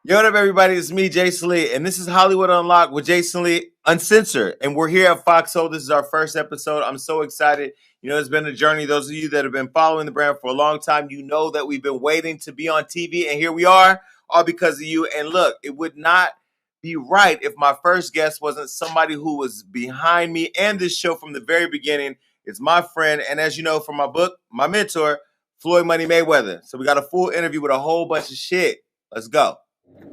Yo, what up, everybody? It's me, Jason Lee, and this is Hollywood Unlocked with Jason Lee Uncensored. And we're here at FoxSoul. This is our first episode. I'm so excited. You know, it's been a journey. Those of you that have been following the brand for a long time, you know that we've been waiting to be on TV, and here we are, all because of you. And look, it would not be right if my first guest wasn't somebody who was behind me and this show from the very beginning. It's my friend, and as you know from my book, my mentor, Floyd Mayweather. So we got a full interview with a whole bunch of shit. Let's go.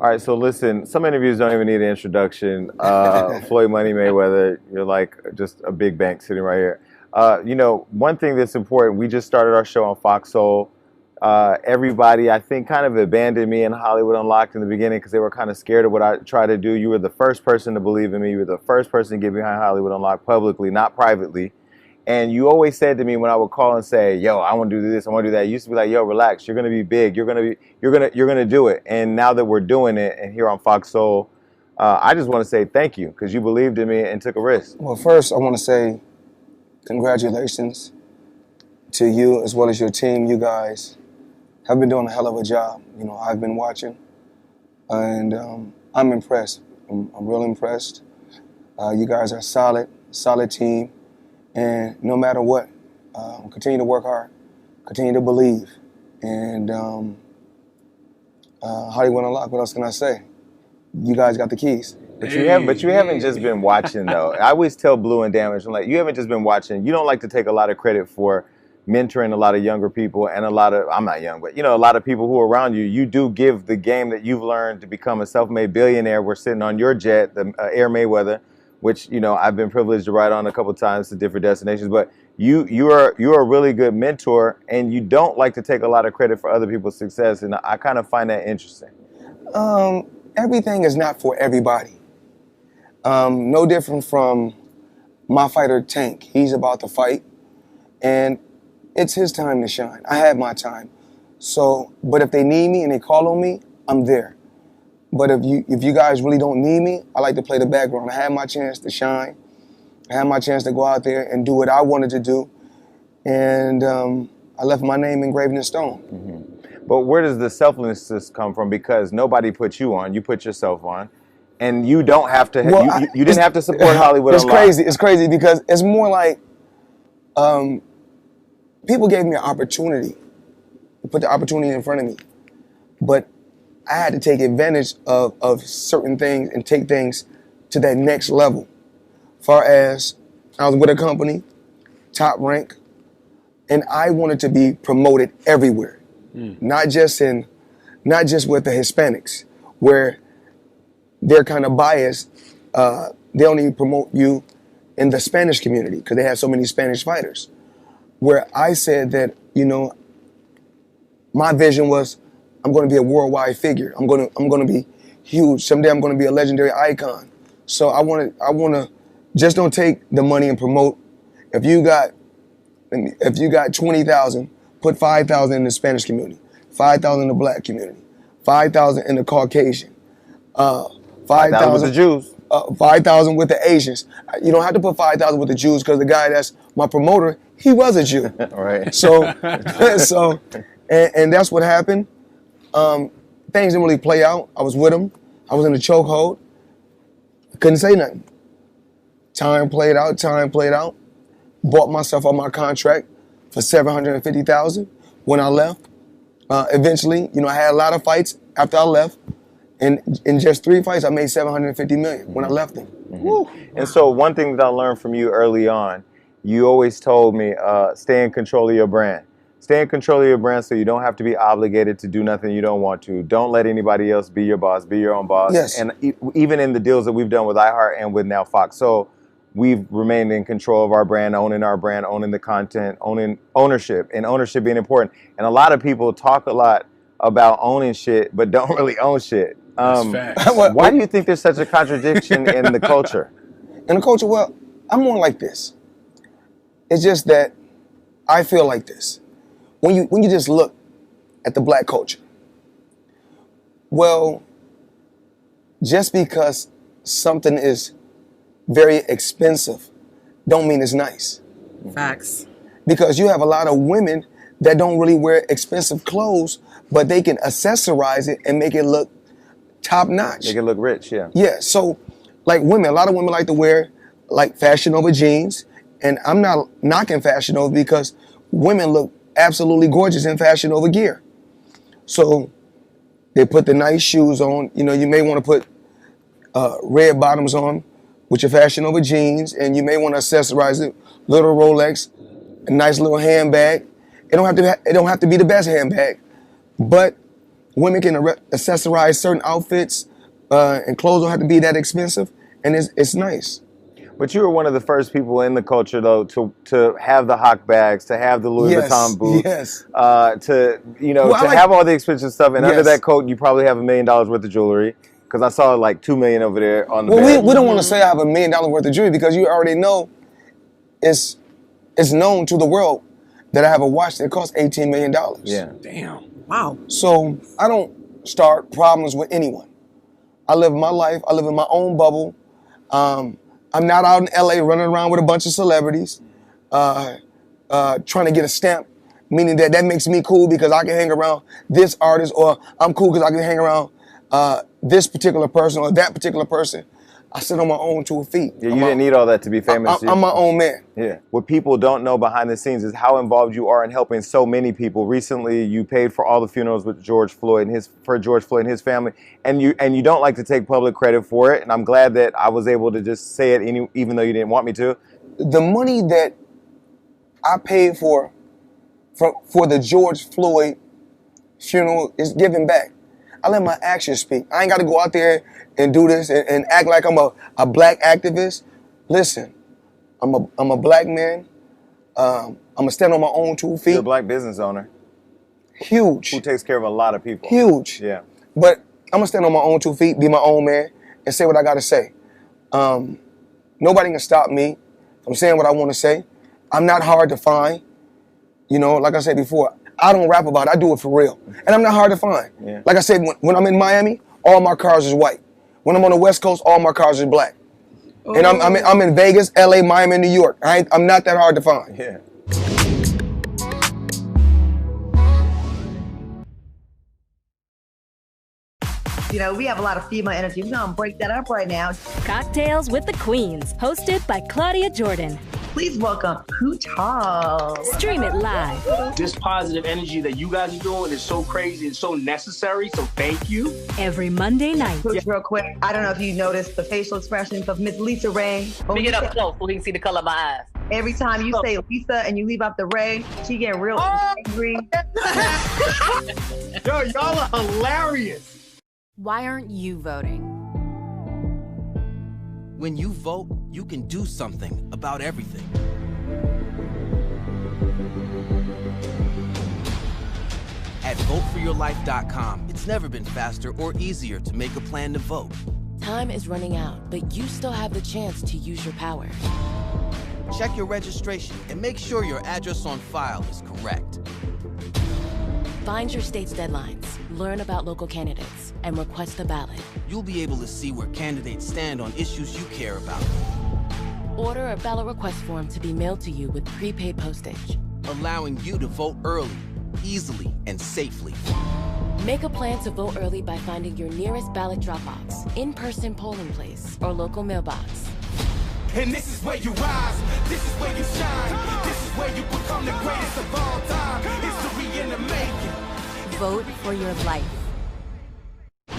All right, so listen, some interviews don't even need an introduction. Floyd Mayweather, you're like just a big bank sitting right here. You know, one thing that's important, we just started our show on FoxSoul. Everybody, I think, kind of abandoned me in Hollywood Unlocked in the beginning because they were kind of scared of what I tried to do. You were the first person to believe in me. You were the first person to get behind Hollywood Unlocked publicly, not privately. And you always said to me when I would call and say, yo, I want to do this, I want to do that. You used to be like, yo, relax. You're going to be big. You're going to do it. And now that we're doing it and here on FoxSoul, I just want to say thank you because you believed in me and took a risk. Well, first, I want to say congratulations to you as well as your team. You guys have been doing a hell of a job. You know, I've been watching and I'm impressed. I'm real impressed. You guys are solid team. And no matter what, continue to work hard, continue to believe, and Hollywood Unlocked. What else can I say? You guys got the keys. But you haven't just been watching though. I always tell Blue and Damage, I'm like, you haven't just been watching. You don't like to take a lot of credit for mentoring a lot of younger people and I'm not young, but you know, a lot of people who are around you. You do give the game that you've learned to become a self-made billionaire. We're sitting on your jet, the Air Mayweather, which, you know, I've been privileged to ride on a couple of times to different destinations. But you are a really good mentor, and you don't like to take a lot of credit for other people's success, and I kind of find that interesting. Everything is not for everybody. No different from my fighter Tank. He's about to fight, and it's his time to shine. I had my time. So, but if they need me and they call on me, I'm there. But if you guys really don't need me, I like to play the background. I had my chance to shine. I had my chance to go out there and do what I wanted to do. And I left my name engraved in stone. Mm-hmm. But where does the selflessness come from? Because nobody put you on. You put yourself on. And you don't have to, you didn't have to support Hollywood Unlocked. It's crazy because it's more like people gave me an opportunity, put the opportunity in front of me. But I had to take advantage of certain things and take things to that next level. Far as I was with a company, top rank, and I wanted to be promoted everywhere, not just with the Hispanics, where they're kind of biased. They only promote you in the Spanish community because they have so many Spanish fighters. Where I said that, you know, my vision was, I'm going to be a worldwide figure. I'm going to be huge. Someday I'm going to be a legendary icon. So I want to just don't take the money and promote. If you got 20,000, put 5,000 in the Spanish community, 5,000 in the Black community, 5,000 in the Caucasian, 5,000 with the Jews, 5,000 with the Asians. You don't have to put 5,000 with the Jews because the guy that's my promoter, he was a Jew. Right. So and that's what happened. Things didn't really play out. I was with him. I was in the chokehold. Couldn't say nothing. Time played out. Bought myself on my contract for $750,000 when I left. Eventually, you know, I had a lot of fights after I left. And in just 3 fights, I made $750 million when I left them. Mm-hmm. And so one thing that I learned from you early on, you always told me, stay in control of your brand. Stay in control of your brand so you don't have to be obligated to do nothing you don't want to. Don't let anybody else be your boss. Be your own boss. Yes. And even in the deals that we've done with iHeart and with now Fox, so we've remained in control of our brand, owning the content, owning ownership, and ownership being important. And a lot of people talk a lot about owning shit, but don't really own shit. Why do you think there's such a contradiction in the culture? In the culture, well, I'm more like this. It's just that I feel like this. When you just look at the Black culture, well, just because something is very expensive don't mean it's nice. Facts. Because you have a lot of women that don't really wear expensive clothes, but they can accessorize it and make it look top notch. They can look rich, yeah. Yeah, so like women, a lot of women like to wear like Fashion Nova jeans, and I'm not knocking Fashion Nova because women look absolutely gorgeous in Fashion Nova gear. So they put the nice shoes on. You know, you may want to put red bottoms on with your Fashion Nova jeans, and you may want to accessorize it, little Rolex, a nice little handbag. It don't have to be the best handbag, but women can accessorize certain outfits, and clothes don't have to be that expensive, and it's nice. But you were one of the first people in the culture, though, to have the Hawk bags, to have the Louis Vuitton boots, to have all the expensive stuff. And under that coat, you probably have $1 million worth of jewelry, because I saw like $2 million over there on the bed. Well, we don't want to say I have $1 million worth of jewelry because you already know it's known to the world that I have a watch that costs $18 million. Yeah. Damn. Wow. So I don't start problems with anyone. I live my life. I live in my own bubble. I'm not out in LA running around with a bunch of celebrities trying to get a stamp, meaning that makes me cool because I can hang around this artist, or I'm cool because I can hang around this particular person or that particular person. I sit on my own 2 feet. Yeah, you didn't need all that to be famous. I'm my own man. Yeah. What people don't know behind the scenes is how involved you are in helping so many people. Recently, you paid for all the funerals with George Floyd and his family, and you don't like to take public credit for it. And I'm glad that I was able to just say it, even though you didn't want me to. The money that I paid for the George Floyd funeral is given back. I let my actions speak. I ain't got to go out there and do this and act like I'm a black activist. Listen, I'm a black man. I'm gonna stand on my own 2 feet. You're a black business owner. Huge. Who takes care of a lot of people. Huge. Yeah. But I'm gonna stand on my own 2 feet, be my own man, and say what I gotta say. Nobody can stop me from saying what I want to say. I'm not hard to find. You know, like I said before, I don't rap about it. I do it for real. And I'm not hard to find. Yeah. Like I said, when I'm in Miami, all my cars is white. When I'm on the West Coast, all my cars are black. Oh. And I'm in Vegas, LA, Miami, and New York. I'm not that hard to find. Yeah. You know, we have a lot of female energy. We're going to break that up right now. Cocktails with the Queens, hosted by Claudia Jordan. Please welcome Who Talks. Stream it live. This positive energy that you guys are doing is so crazy and so necessary, so thank you. Every Monday night. Just real quick, I don't know if you noticed the facial expressions of Miss Lisa Ray. Bring it up close so he can see the color of my eyes. Every time you say Lisa and you leave out the Ray, she getting real angry. Yo, y'all are hilarious. Why aren't you voting? When you vote, you can do something about everything. At voteforyourlife.com, it's never been faster or easier to make a plan to vote. Time is running out, but you still have the chance to use your power. Check your registration and make sure your address on file is correct. Find your state's deadlines, learn about local candidates, and request a ballot. You'll be able to see where candidates stand on issues you care about. Order a ballot request form to be mailed to you with prepaid postage, allowing you to vote early, easily, and safely. Make a plan to vote early by finding your nearest ballot drop box, in-person polling place, or local mailbox. And this is where you rise, this is where you shine, this is where you become the greatest of all time. History in the making. Vote for your life.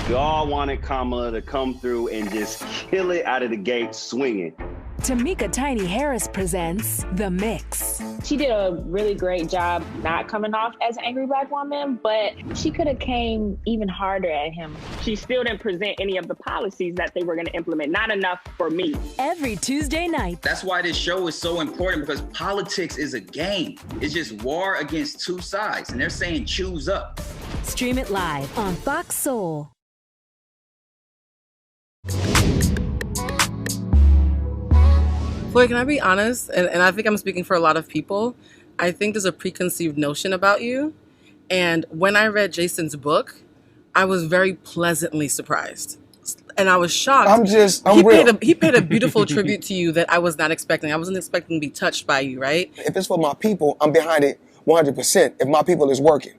Y'all wanted Kamala to come through and just kill it out of the gate swinging. Tamika Tiny Harris presents The Mix. She did a really great job not coming off as an angry black woman, but she could have came even harder at him. She still didn't present any of the policies that they were going to implement. Not enough for me. Every Tuesday night. That's why this show is so important, because politics is a game. It's just war against two sides, and they're saying choose up. Stream it live on FoxSoul. Floyd, can I be honest? And I think I'm speaking for a lot of people. I think there's a preconceived notion about you. And when I read Jason's book, I was very pleasantly surprised. And I was shocked. He paid a beautiful tribute to you that I was not expecting. I wasn't expecting to be touched by you, right? If it's for my people, I'm behind it 100%. If my people is working.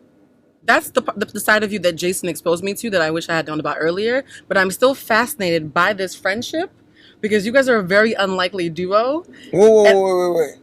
that's the side of you that Jason exposed me to that I wish I had known about earlier. But I'm still fascinated by this friendship because you guys are a very unlikely duo. Wait.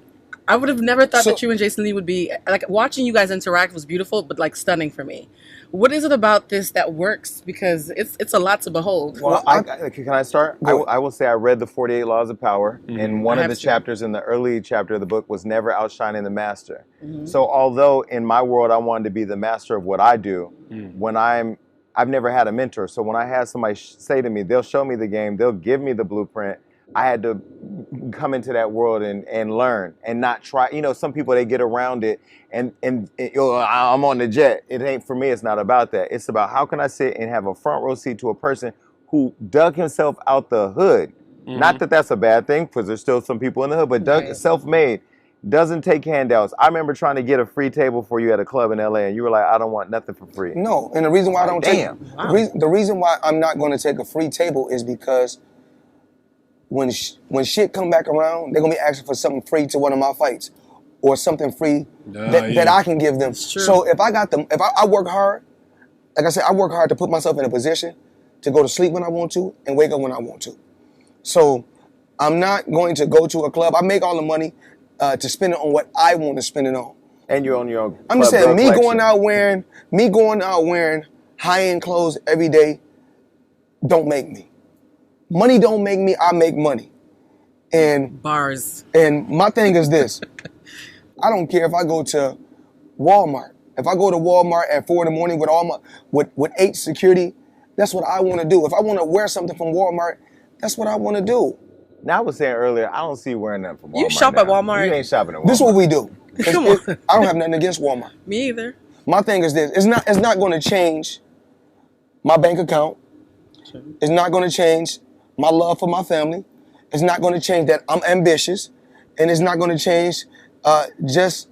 I would have never thought that you and Jason Lee would be like, watching you guys interact was beautiful, but like stunning for me. What is it about this that works? Because it's a lot to behold. Well, can I start? I will say I read the 48 Laws of Power, and one of the chapters in the early chapter of the book was never outshining the master. So although in my world I wanted to be the master of what I do, when I've never had a mentor. So when I had somebody say to me, they'll show me the game, they'll give me the blueprint, I had to come into that world and learn and not try. You know, some people, they get around it and I'm on the jet. It ain't for me. It's not about that. It's about how can I sit and have a front row seat to a person who dug himself out the hood. Not that that's a bad thing, because there's still some people in the hood, but self-made, doesn't take handouts. I remember trying to get a free table for you at a club in LA, and you were like, I don't want nothing for free. No, and the reason why I don't the reason why I'm not going to take a free table is because when shit come back around, they're gonna be asking for something free to one of my fights, or something free that I can give them. So if I got them, if I work hard, like I said, I work hard to put myself in a position to go to sleep when I want to and wake up when I want to. So I'm not going to go to a club. I make all the money to spend it on what I want to spend it on. And you're on your own. I'm just saying, me going out wearing high-end clothes every day don't make me. Money don't make me, I make money. And bars. And my thing is this. I don't care if I go to Walmart. If I go to Walmart at 4 in the morning with 8 security, that's what I want to do. If I want to wear something from Walmart, that's what I want to do. Now I was saying earlier, I don't see you wearing that from Walmart. You shop at Walmart. You ain't shopping at Walmart. This is what we do. I don't have nothing against Walmart. Me either. My thing is this. It's not going to change my bank account. It's not going to change my love for my family. It's not going to change that I'm ambitious, and it's not going to change just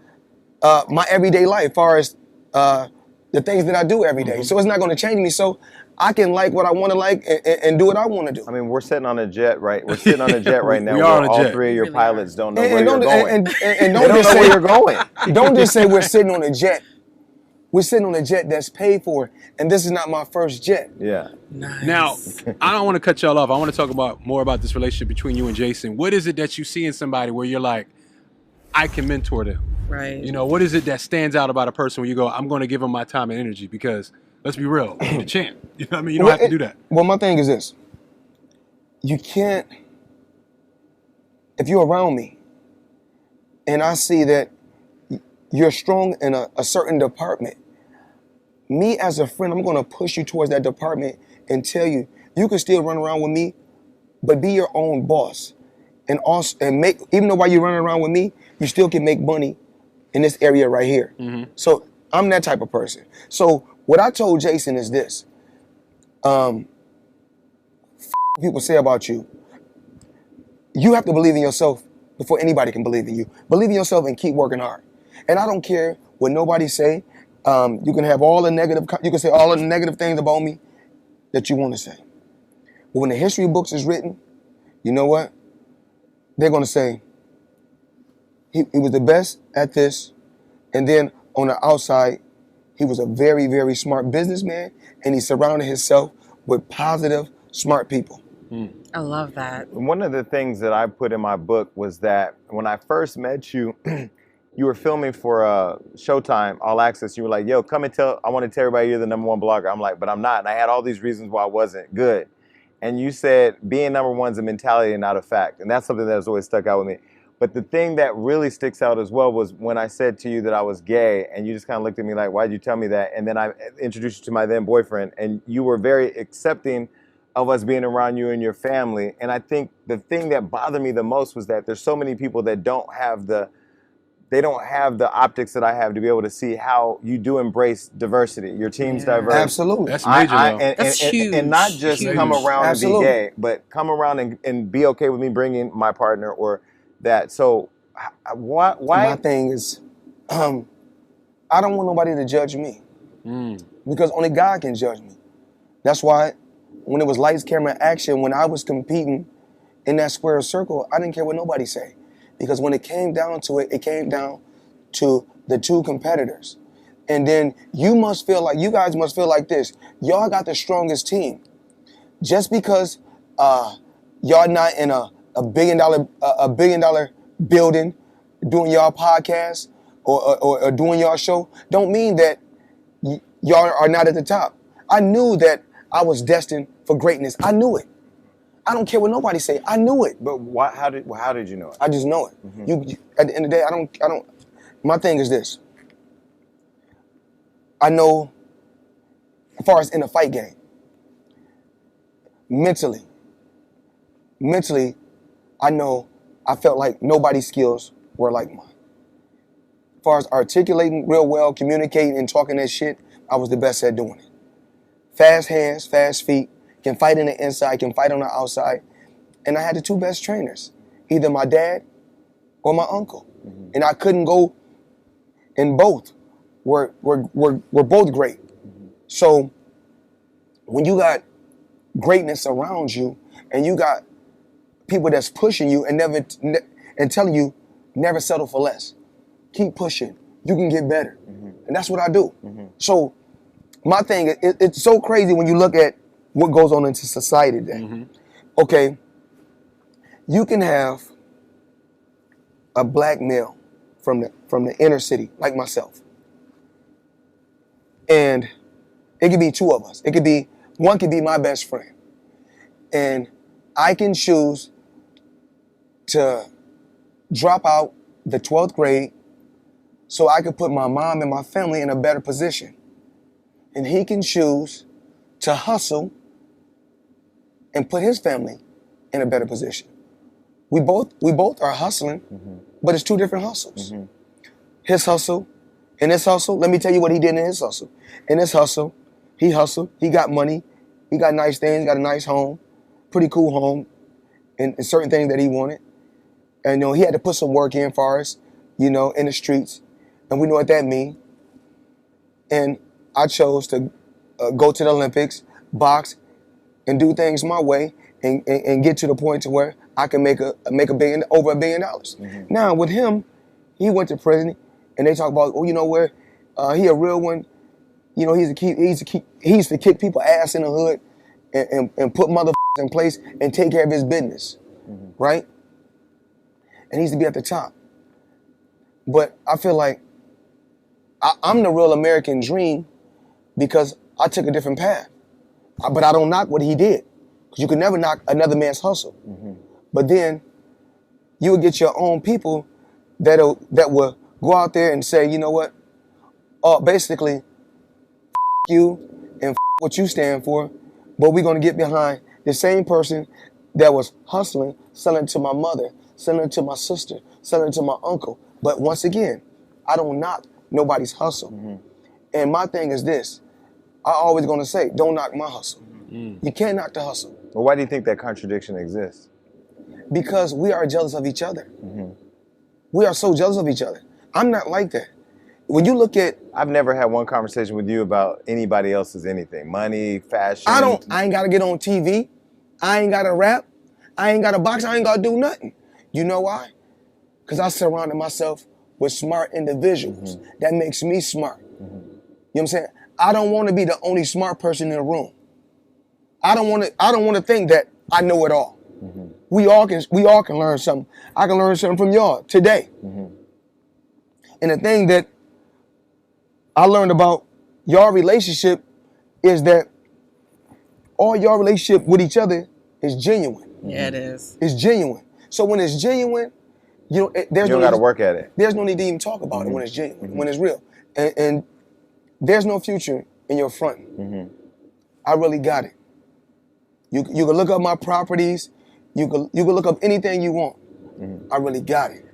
my everyday life, as far as the things that I do every day. So it's not going to change me. So I can like what I want to like and do what I want to do. I mean, we're sitting on a jet, right? We're sitting on a jet right now. We are on a all jet. 3 of your pilots don't know where you're going. And don't just say where you're going. Don't just say we're sitting on a jet. We're sitting on a jet that's paid for, and this is not my first jet. Yeah. Nice. Now, I don't want to cut y'all off. I want to talk more about this relationship between you and Jason. What is it that you see in somebody where you're like, I can mentor them? Right. You know, what is it that stands out about a person where you go, I'm going to give them my time and energy? Because let's be real, you're the champ. You know what I mean? You don't have to do that. Well, my thing is this. You can't, if you're around me and I see that you're strong in a certain department, me as a friend, I'm going to push you towards that department and tell you, you can still run around with me, but be your own boss. And also, make, even though while you're running around with me, you still can make money in this area right here. So I'm that type of person. So what I told Jason is this. People say about you. You have to believe in yourself before anybody can believe in you. Believe in yourself and keep working hard. And I don't care what nobody say. You can have all the negative, you can say all the negative things about me that you want to say. But when the history books is written, you know what? They're going to say, he was the best at this. And then on the outside, he was a very, very smart businessman, and he surrounded himself with positive, smart people. I love that. One of the things that I put in my book was that when I first met you, you were filming for Showtime, All Access. You were like, yo, come and I want to tell everybody you're the #1 blogger. I'm like, but I'm not. And I had all these reasons why I wasn't good. And you said being #1 is a mentality and not a fact. And that's something that has always stuck out with me. But the thing that really sticks out as well was when I said to you that I was gay, and you just kind of looked at me like, why'd you tell me that? And then I introduced you to my then boyfriend, and you were very accepting of us being around you and your family. And I think the thing that bothered me the most was that there's so many people that don't have the optics that I have to be able to see how you do embrace diversity. Your team's diverse. Absolutely. That's major, That's huge. And not just Huge. come around Absolutely. and be gay, but come around and be okay with me bringing my partner or that. So why? My thing is, I don't want nobody to judge me because only God can judge me. That's why when it was lights, camera, action, when I was competing in that square circle, I didn't care what nobody say. Because when it came down to it, it came down to the two competitors. And then you guys must feel like this. Y'all got the strongest team. Just because y'all not in a $1 billion building doing y'all podcast or doing y'all show, don't mean that y'all are not at the top. I knew that I was destined for greatness. I knew it. I don't care what nobody say. I knew it. But how did you know it? I just know it. You at the end of the day, I don't. My thing is this. I know, as far as in a fight game, mentally, I know I felt like nobody's skills were like mine. As far as articulating real well, communicating and talking that shit, I was the best at doing it. Fast hands, fast feet, can fight in the inside, can fight on the outside. And I had the two best trainers, either my dad or my uncle. And I couldn't go in both. We're both great. So when you got greatness around you and you got people that's pushing you and telling you never settle for less. Keep pushing. You can get better. And that's what I do. So my thing, it's so crazy when you look at what goes on into society today. Okay, you can have a black male from the inner city, like myself. And it could be two of us. One could be my best friend. And I can choose to drop out the 12th grade so I could put my mom and my family in a better position. And he can choose to hustle and put his family in a better position. We both are hustling, but it's two different hustles. His hustle and his hustle, let me tell you what he did in his hustle. In his hustle, he got money, he got nice things, got a nice home, pretty cool home, and certain things that he wanted. And he had to put some work in for us, in the streets. And we know what that means. And I chose to go to the Olympics, box, and do things my way, and get to the point to where I can make over $1 billion. Now with him, he went to prison, and they talk about, he a real one. He used to kick people ass in the hood and put motherfuckers in place and take care of his business, right? And he used to be at the top. But I feel like I'm the real American dream because I took a different path. But I don't knock what he did, because you can never knock another man's hustle. But then you would get your own people that will go out there and say, you know what? Basically, f*** you and f*** what you stand for, but we're going to get behind the same person that was hustling, selling to my mother, selling to my sister, selling to my uncle. But once again, I don't knock nobody's hustle. And my thing is this. I always going to say, don't knock my hustle. You can't knock the hustle. Well, why do you think that contradiction exists? Because we are jealous of each other. We are so jealous of each other. I'm not like that. When you look at... I've never had one conversation with you about anybody else's anything. Money, fashion. I ain't got to get on TV. I ain't got to rap. I ain't got to box. I ain't got to do nothing. You know why? Because I surrounded myself with smart individuals. That makes me smart. You know what I'm saying? I don't want to be the only smart person in the room. I don't want to think that I know it all. We all can learn something. I can learn something from y'all today. And the thing that I learned about your relationship is that all your relationship with each other is genuine. Yeah, it is. It's genuine. So when it's genuine, you don't got to work at it. There's no need to even talk about it when it's genuine, when it's real. And there's no future in your front. I really got it. You can look up my properties. You can look up anything you want. I really got it.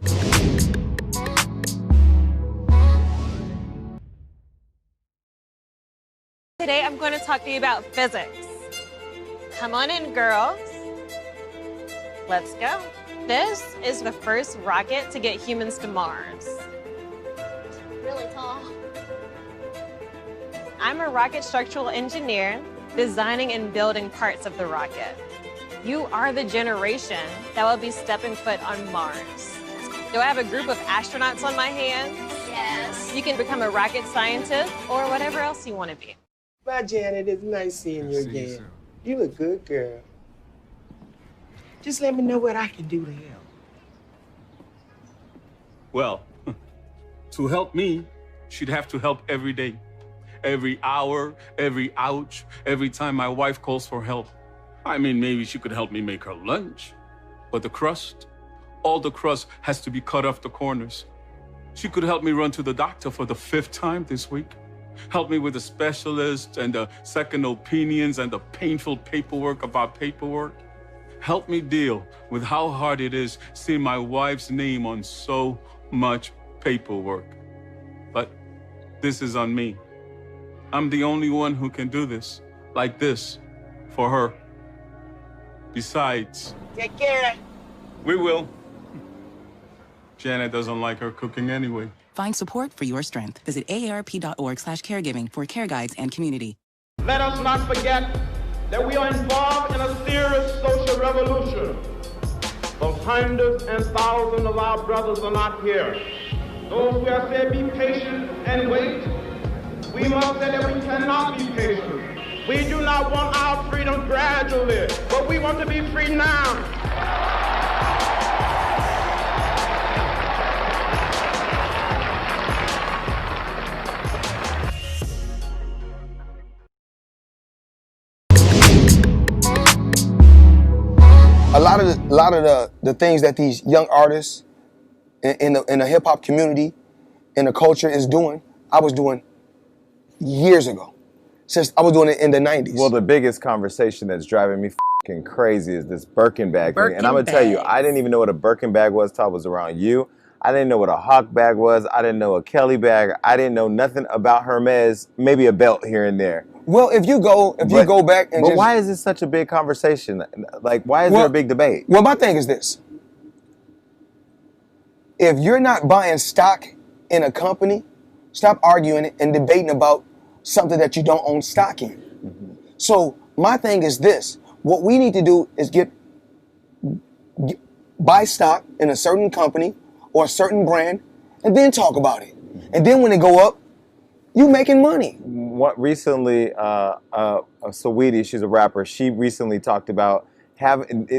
Today I'm going to talk to you about physics. Come on in, girls. Let's go. This is the first rocket to get humans to Mars. Really tall. I'm a rocket structural engineer, designing and building parts of the rocket. You are the generation that will be stepping foot on Mars. Do I have a group of astronauts on my hands? Yes. You can become a rocket scientist or whatever else you want to be. Bye, Janet. It's nice seeing you again. You a good girl. Just let me know what I can do to help. Well, to help me, she'd have to help every day. Every hour, every ouch, every time my wife calls for help. I mean, maybe she could help me make her lunch. But the crust, all the crust has to be cut off the corners. She could help me run to the doctor for the 5th time this week. Help me with the specialist and the second opinions and the painful paperwork of our paperwork. Help me deal with how hard it is seeing my wife's name on so much paperwork. But this is on me. I'm the only one who can do this, like this, for her. Besides, take care. We will. Janet doesn't like her cooking anyway. Find support for your strength. Visit aarp.org/caregiving for care guides and community. Let us not forget that we are involved in a serious social revolution. Those hundreds and thousands of our brothers are not here. Those who have said be patient and wait, we must say that we cannot be patient. We do not want our freedom gradually, but we want to be free now. A lot of the things that these young artists in the hip hop community, in the culture is doing, I was doing years ago. Since I was doing it in the 90s. Well, the biggest conversation that's driving me fucking crazy is this Birkin bag thing. And I'm gonna tell you, I didn't even know what a Birkin bag was till I was around you. I didn't know what a Hawk bag was. I didn't know a Kelly bag. I didn't know nothing about Hermes. Maybe a belt here and there. Well, if you go back and why is this such a big conversation? Like, why is there a big debate? Well, my thing is this. If you're not buying stock in a company, stop arguing and debating about something that you don't own stock in. Mm-hmm. So my thing is this. What we need to do is buy stock in a certain company or a certain brand and then talk about it. Mm-hmm. And then when it go up, you making money. What recently, Saweetie, she's a rapper, she recently talked about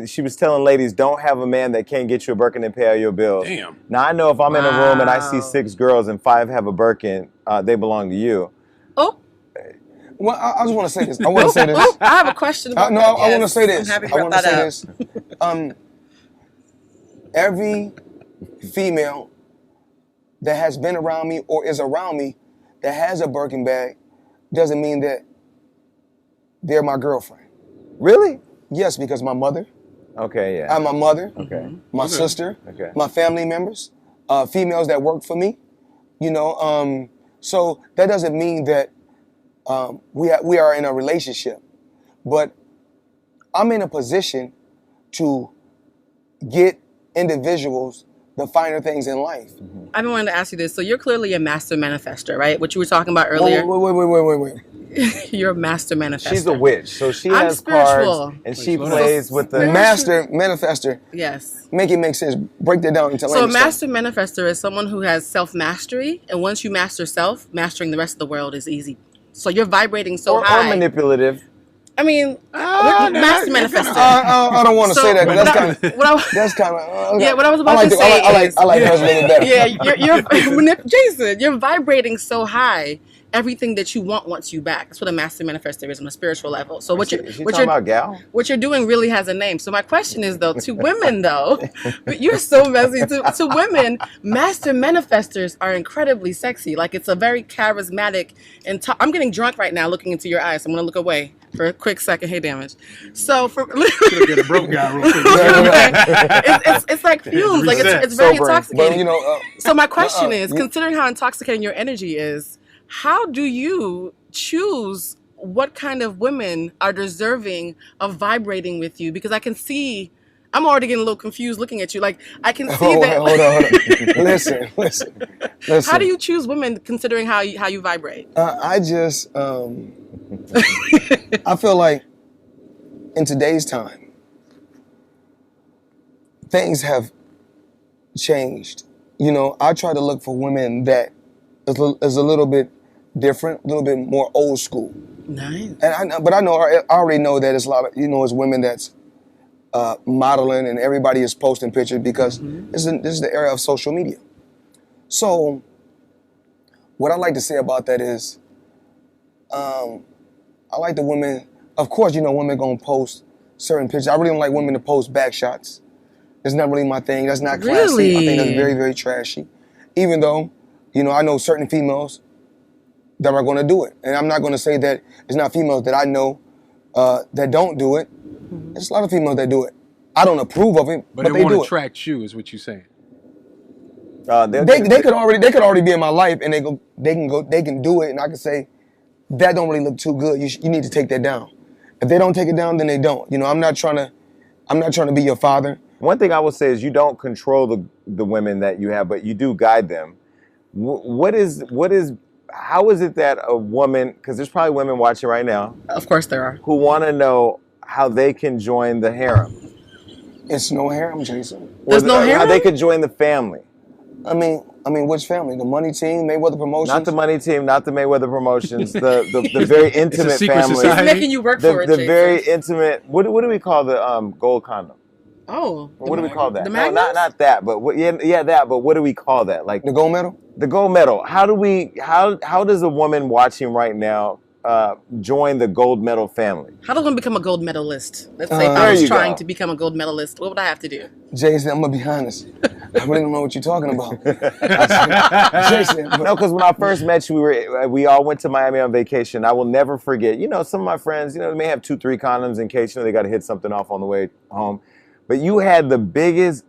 she was telling ladies, don't have a man that can't get you a Birkin and pay all your bills. Damn. Now I know if I'm in a room and I see 6 girls and 5 have a Birkin, they belong to you. Oh. Well, I just want to say this. I want to say this. I have a question about that. I want to say this. I'm happy I want to say this. Every female that has been around me or is around me that has a Birkin bag doesn't mean that they're my girlfriend. Really? Yes, because my mother. Okay, yeah. I'm my mother. Okay. My sister. Okay. My family members. Females that work for me. You know, so that doesn't mean that we are in a relationship. But I'm in a position to get individuals the finer things in life. Mm-hmm. I've been wanting to ask you this. So you're clearly a master manifester, right? What you were talking about earlier. Wait. You're a master manifester. She's a witch, so she I'm has spiritual. cards and she plays with the master manifester. Yes. Make it make sense. Break that down until So a master manifester is someone who has self-mastery, and once you master self, mastering the rest of the world is easy. So you're vibrating so high. Or manipulative. I mean, master manifester. I don't want to say that. That's kind of. Yeah, what I was about to say. I like hers a little better. Yeah, Jason, you're vibrating so high. Everything that you want wants you back. That's what a master manifester is on a spiritual level. So what you're doing really has a name. So my question is though, to women though, you're so messy. To women, master manifestors are incredibly sexy. Like it's a very charismatic and I'm getting drunk right now looking into your eyes. I'm gonna look away for a quick second. Hey, damage. So for get a broke guy real quick. it's like fumes. Like it's very intoxicating. But, you know, so my question is, considering how intoxicating your energy is, how do you choose what kind of women are deserving of vibrating with you? Because I can see, I'm already getting a little confused looking at you. Like, I can see that. Hold on. Listen. How do you choose women considering how you vibrate? I just, I feel like in today's time, things have changed. You know, I try to look for women that is a little bit different, a little bit more old school. Nice. But I already know that it's a lot of, it's women that's modeling and everybody is posting pictures because this is the era of social media. So what I like to say about that is, I like the women, of course, women gonna post certain pictures. I really don't like women to post back shots. It's not really my thing. That's not classy. Really? I think that's very, very trashy. Even though, I know certain females that are gonna do it. And I'm not gonna say that it's not females that I know that don't do it. There's a lot of females that do it. I don't approve of it, but it they won't do it. attract you, is what you're saying. They could already be in my life, and they can do it, and I can say that don't really look too good. You need to take that down. If they don't take it down, then they don't. I'm not trying to be your father. One thing I will say is you don't control the women that you have, but you do guide them. How is it that a woman, because there's probably women watching right now. Of course there are. Who want to know how they can join the harem. It's no harem, Jason. There's no harem? How they could join the family. I mean, which family? The money team, Mayweather Promotions? Not the money team, not the Mayweather Promotions. the very intimate family. He's making you work for it, The Jason. very intimate. What do we call the gold condom? Oh, What do we call that? The No, magnums? not that, but that. But what do we call that? Like the gold medal. The gold medal. How does a woman watching right now join the gold medal family? How does one become a gold medalist? Let's say if I was trying to become a gold medalist, what would I have to do? Jason, I'm gonna be honest. I really don't know what you're talking about. Jason, no, because when I first met you, we all went to Miami on vacation. I will never forget. Some of my friends, they may have 2-3 condoms in case they got to hit something off on the way home. But you had the biggest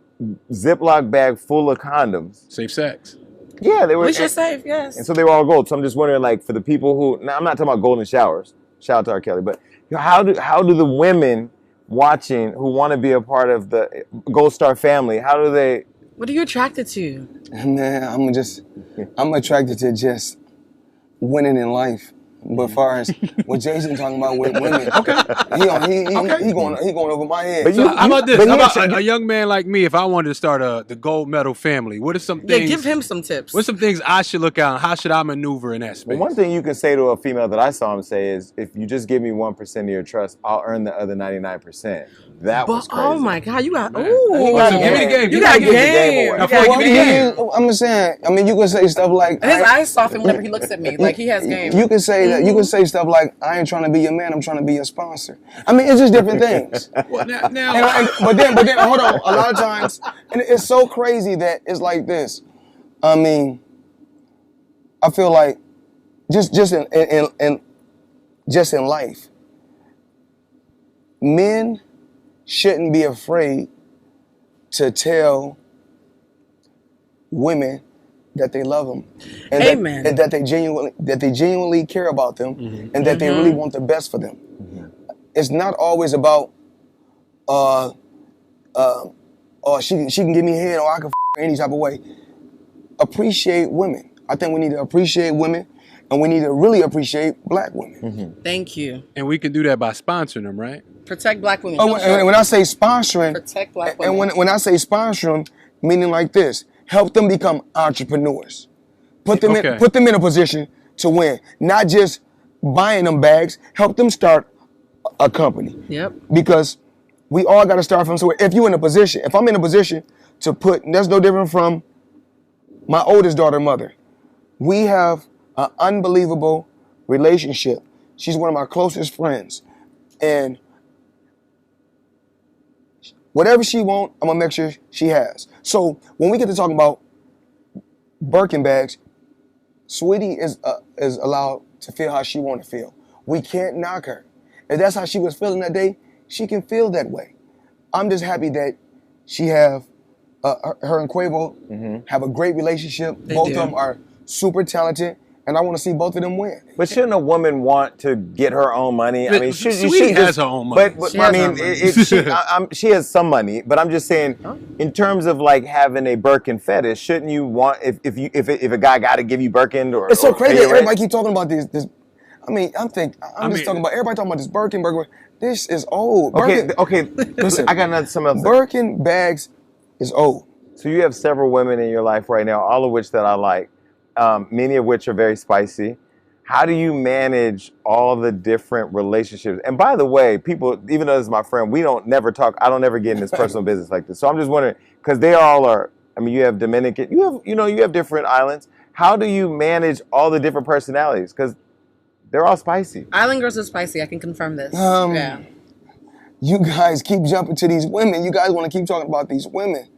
Ziploc bag full of condoms. Safe sex. Yeah, they were. We should safe, yes. And so they were all gold. So I'm just wondering, like, for the people who, now I'm not talking about golden showers. Shout out to R. Kelly, but how do the women watching who want to be a part of the Gold Star family, how do they? What are you attracted to? Man, I'm attracted to just winning in life. But as far as what Jason talking about with women, he going over my head. But how about this? How about a young man like me, if I wanted to start the gold medal family, what are some things? Yeah, give him some tips. What's some things I should look out? How should I maneuver in that space? Well, one thing you can say to a female that I saw him say is, if you just give me 1% of your trust, I'll earn the other 99%. That was crazy. Oh my God, you got give me the game. You got game. I'm just saying. I mean, you can say stuff like his eyes soften whenever he looks at me. Like he has game. You can say that. You can say stuff like, "I ain't trying to be your man. I'm trying to be your sponsor." I mean, it's just different things. Well, now, but then, hold on. A lot of times, and it's so crazy that it's like this. I mean, I feel like just in life, men shouldn't be afraid to tell women that they love them, and that they genuinely care about them, and that they really want the best for them. It's not always about she can give me head or I can her any type of way. Appreciate women. I think we need to appreciate women, and we need to really appreciate black women. Thank you. And we can do that by sponsoring them, right? Protect black women. When I say sponsoring, protect black women. And when I say sponsoring, meaning like this, help them become entrepreneurs. Put them in a position to win. Not just buying them bags. Help them start a company. Yep. Because we all got to start from somewhere. If I'm in a position to put, that's no different from my oldest daughter mother. We have an unbelievable relationship. She's one of my closest friends. And whatever she wants, I'm going to make sure she has. So when we get to talking about Birkin bags, Sweetie is allowed to feel how she want to feel. We can't knock her. If that's how she was feeling that day, she can feel that way. I'm just happy that she have, her and Quavo have a great relationship. Both of them are super talented. And I want to see both of them win. But shouldn't a woman want to get her own money? I mean, she has her own money. But I mean, she has some money. But I'm just saying, in terms of like having a Birkin fetish, shouldn't you want if a guy got to give you Birkin or? It's so crazy. Everybody keep talking about this. I mean, I'm just talking about everybody talking about this Birkin. This is old. Okay. Listen, I got something else. Birkin bags is old. So you have several women in your life right now, all of which that I like. many of which are very spicy. How do you manage all the different relationships? And by the way, people, even though this is my friend, we don't never talk. I don't ever get in this personal business like this. So I'm just wondering, because they all are. I mean, you have Dominican, you have different islands. How do you manage all the different personalities? Because they're all spicy. Island girls are spicy. I can confirm this. Yeah. You guys keep jumping to these women. You guys want to keep talking about these women.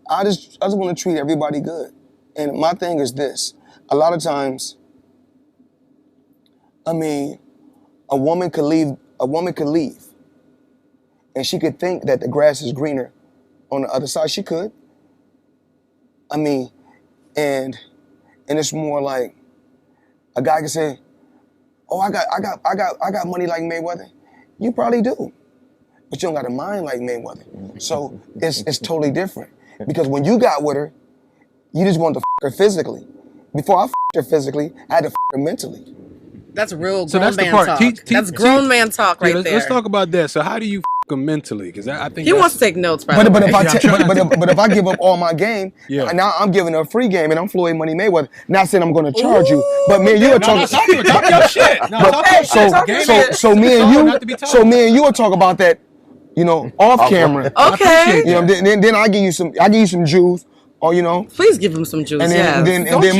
I just want to treat everybody good. And my thing is this. A lot of times, I mean, a woman could leave, and she could think that the grass is greener on the other side. She could. I mean, and it's more like a guy can say, "Oh, I got money like Mayweather." You probably do, but you don't got a mind like Mayweather. So it's totally different. Because when you got with her, you just wanted to f her physically. Before I f her physically, I had to f her mentally. That's real So grown that's the man part. talk. That's grown man talk right there. Let's talk about that. So how do you f them mentally? Because I think He wants to take notes, by the But way. if I give up all my game, now I'm giving her a free game, and I'm Floyd Money Mayweather. Not saying I'm going to charge you, but me and you are talking. Talk your shit. No, talk your shit. So me and you will talk about that, off camera. Okay. You know, then I give you some juice, or Please give him some juice. and Yeah. then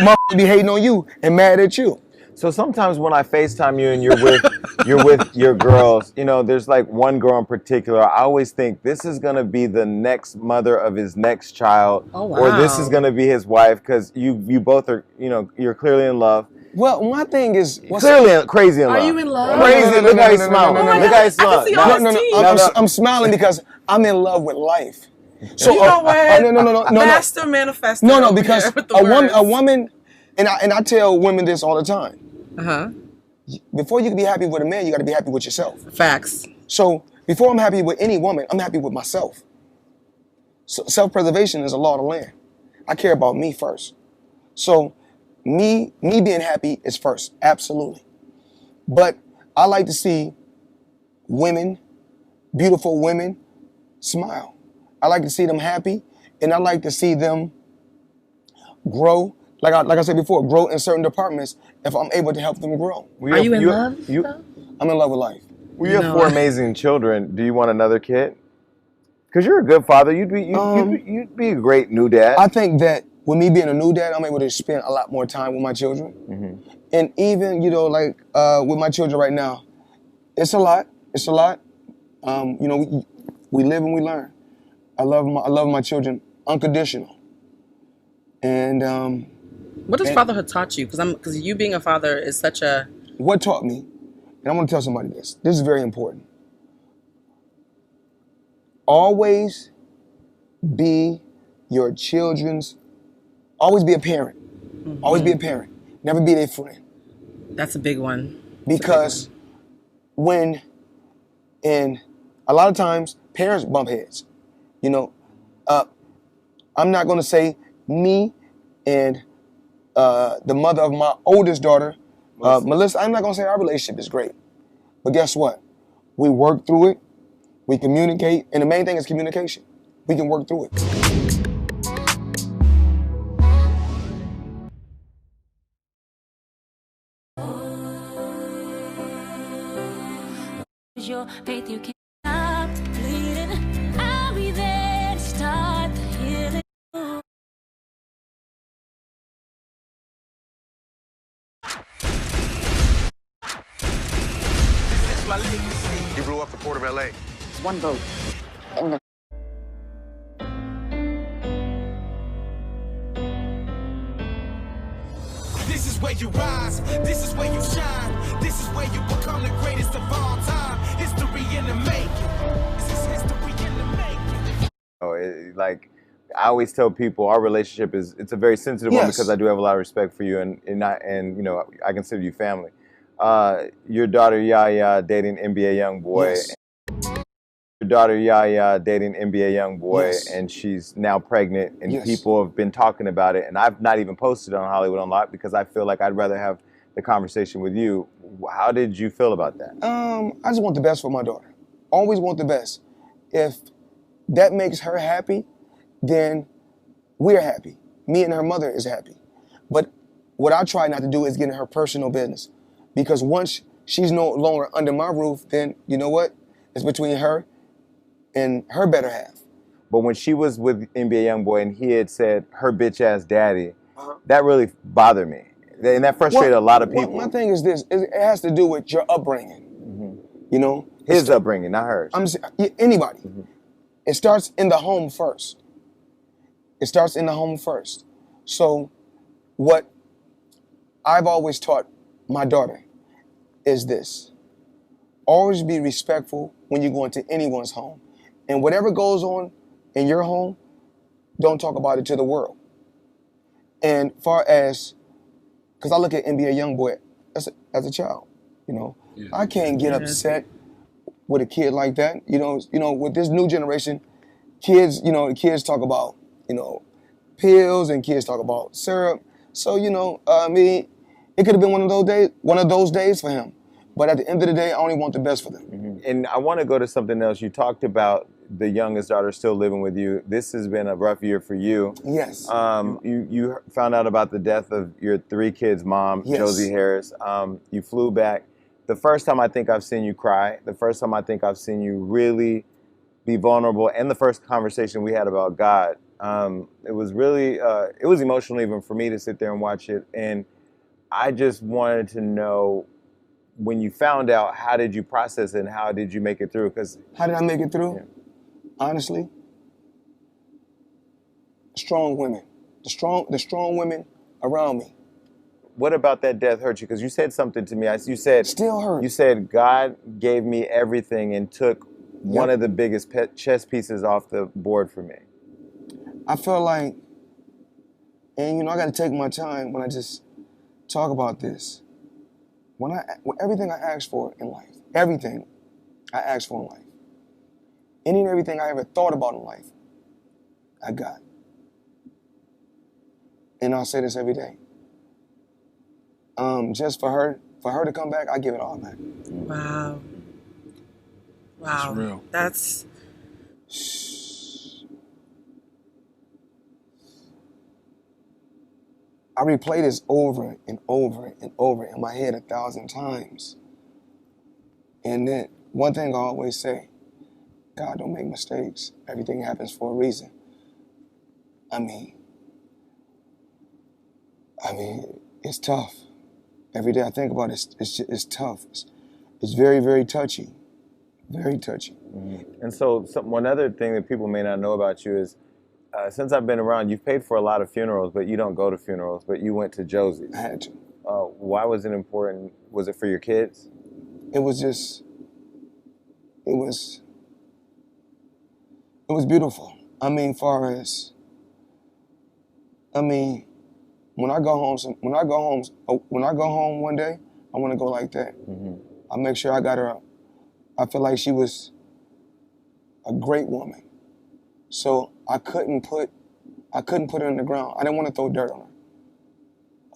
my be hating on you and mad at you. So sometimes when I FaceTime you and you're with your girls, there's like one girl in particular. I always think this is gonna be the next mother of his next child, or this is gonna be his wife, because you both are, you're clearly in love. Well, my thing is clearly crazy in love. Are you in love? Crazy. Look how he's smiling. Look how he's smiling. I'm smiling because I'm in love with life. So you know what? No. Master manifestor. No, because over there with the a words. woman, and I tell women this all the time. Uh-huh. Before you can be happy with a man, you got to be happy with yourself. Facts. So before I'm happy with any woman, I'm happy with myself. So self-preservation is a law of the land. I care about me first. So me being happy is first, absolutely. But I like to see women, beautiful women, smile. I like to see them happy, and I like to see them grow. Like I said before, grow in certain departments if I'm able to help them grow. Are you in love? I'm in love with life. We have 4 amazing children. Do you want another kid? Because you're a good father. You'd be a great new dad. I think that with me being a new dad, I'm able to spend a lot more time with my children. Mm-hmm. And even, with my children right now, it's a lot. It's a lot. We live and we learn. I love my children unconditional. And what does fatherhood taught you? Because you being a father is such a... What taught me, and I want to tell somebody this. This is very important. Always be your children's... Always be a parent. Mm-hmm. Always be a parent. Never be their friend. That's a big one. Because and a lot of times, parents bump heads. I'm not going to say me and the mother of my oldest daughter, Melissa, I'm not going to say our relationship is great. But guess what? We work through it. We communicate. And the main thing is communication. We can work through it. Your faith, you can't stop bleeding. I'll be there to start the healing. You blew up the port of LA. It's one boat. This is where you rise, this is where you shine, this is where you become the greatest of all time. History in the making. This is history in the making. I always tell people our relationship it's a very sensitive one because I do have a lot of respect for you and I consider you family. Your daughter Yaya dating NBA young boy. Yes. Your daughter Yaya dating NBA young boy, Yes. and she's now pregnant, and Yes. people have been talking about it, and I've not even posted on Hollywood Unlocked because I feel like I'd rather have the conversation with you. How did you feel about that? I just want the best for my daughter. Always want the best. If that makes her happy, then we're happy. Me and her mother is happy. But what I try not to do is get in her personal business. Because once she's no longer under my roof, then you know what? It's between her and her better half. But when she was with NBA YoungBoy and he had said her bitch ass daddy, that really bothered me. And that frustrated a lot of people. My thing is this, it has to do with your upbringing. You know? His upbringing, not hers. Anybody. It starts in the home first. It starts in the home first. So what I've always taught my daughter is this. Always be respectful when you go into anyone's home. And whatever goes on in your home, don't talk about it to the world. And far as, because I look at NBA YoungBoy as a child, you know. I can't get upset with a kid like that. You know, with this new generation, kids, you know, the kids talk about, you know, pills and kids talk about syrup. So, you know, I mean, it could have been one of those days for him. But at the end of the day, I only want the best for them. And I want to go to something else. You talked about the youngest daughter still living with you. This has been a rough year for you. Yes. You found out about the death of your 3 kids' mom, Yes. Josie Harris. You flew back. The first time I think I've seen you cry, the first time I think I've seen you really be vulnerable, and the first conversation we had about God, it was really, it was emotional even for me to sit there and watch it. And I just wanted to know, when you found out, how did you process it and how did you make it through? How did I make it through? Honestly, strong women. The strong women around me. What about that death hurt you? Because you said something to me. You said, still hurt. You said God gave me everything and took one of the biggest chess pieces off the board for me. I felt like, and you know, I got to take my time when I just talk about this. When everything I asked for in life, everything I asked for in life, any and everything I ever thought about in life, I got. And I'll say this every day. Just for her to come back, I give it all back. Wow. That's real. That's. I replay this over and over and over in my head 1,000 times. And then one thing I always say, God don't make mistakes. Everything happens for a reason. I mean, it's tough. Every day I think about it, it's tough. It's very, very touchy. Very touchy. And so one other thing that people may not know about you is, since I've been around, you've paid for a lot of funerals, but you don't go to funerals, but you went to Josie's. I had to. Why was it important? Was it for your kids? It was beautiful. I mean, when I go home one day, I want to go like that. I make sure I got her up. I feel like she was a great woman. So I couldn't put her in the ground. I didn't want to throw dirt on her.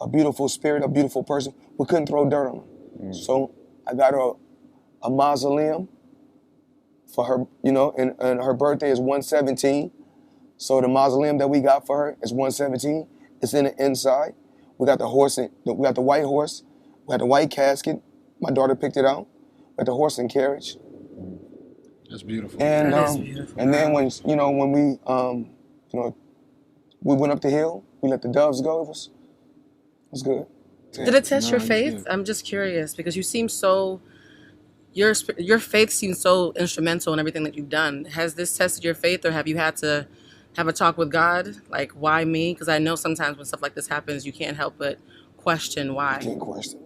A beautiful spirit, a beautiful person. We couldn't throw dirt on her. So I got her a mausoleum for her, you know, and her birthday is 117. So the mausoleum that we got for her is 117. It's in the inside. We got the horse, we got the white horse. We got the white casket. My daughter picked it out. We got the horse and carriage. That's beautiful. And That is beautiful. and then when we went up the hill, we let the doves go. It was good. Did it test your faith? I'm just curious because you seem so. Your faith seems so instrumental in everything that you've done. Has this tested your faith, or have you had to have a talk with God? Like, why me? Because I know sometimes when stuff like this happens, you can't help but question why. You can't question.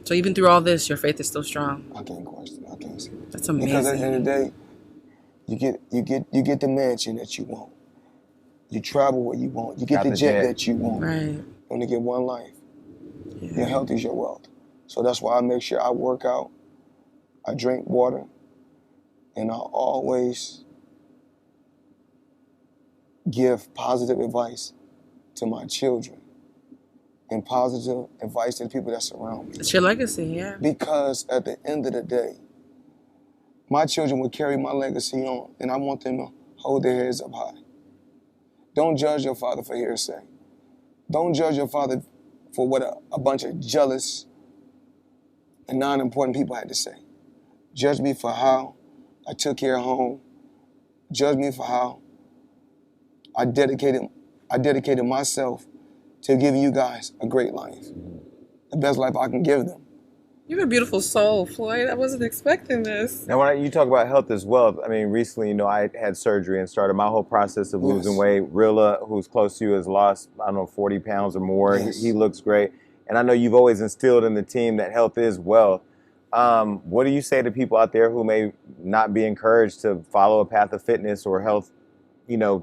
So even through all this, your faith is still strong. I can't question. I can't see. That's amazing. Because at the end of the day, you get the mansion that you want. You travel where you want. You get the jet that you want. Right. You only get one life. Your health is your wealth. So that's why I make sure I work out, I drink water, and I always give positive advice to my children and positive advice to the people that surround me. It's your legacy, yeah. Because at the end of the day, my children will carry my legacy on, and I want them to hold their heads up high. Don't judge your father for hearsay. Don't judge your father for what a bunch of jealous and non-important people had to say. Judge me for how I took care of home. Judge me for how I dedicated myself to give you guys a great life. The best life I can give them. You have a beautiful soul, Floyd. I wasn't expecting this. Now, when you talk about health as well, I mean, recently, I had surgery and started my whole process of losing weight. Rilla, who's close to you, has lost, 40 pounds or more. Yes. He looks great. And I know you've always instilled in the team that health is wealth. What do you say to people out there who may not be encouraged to follow a path of fitness or health,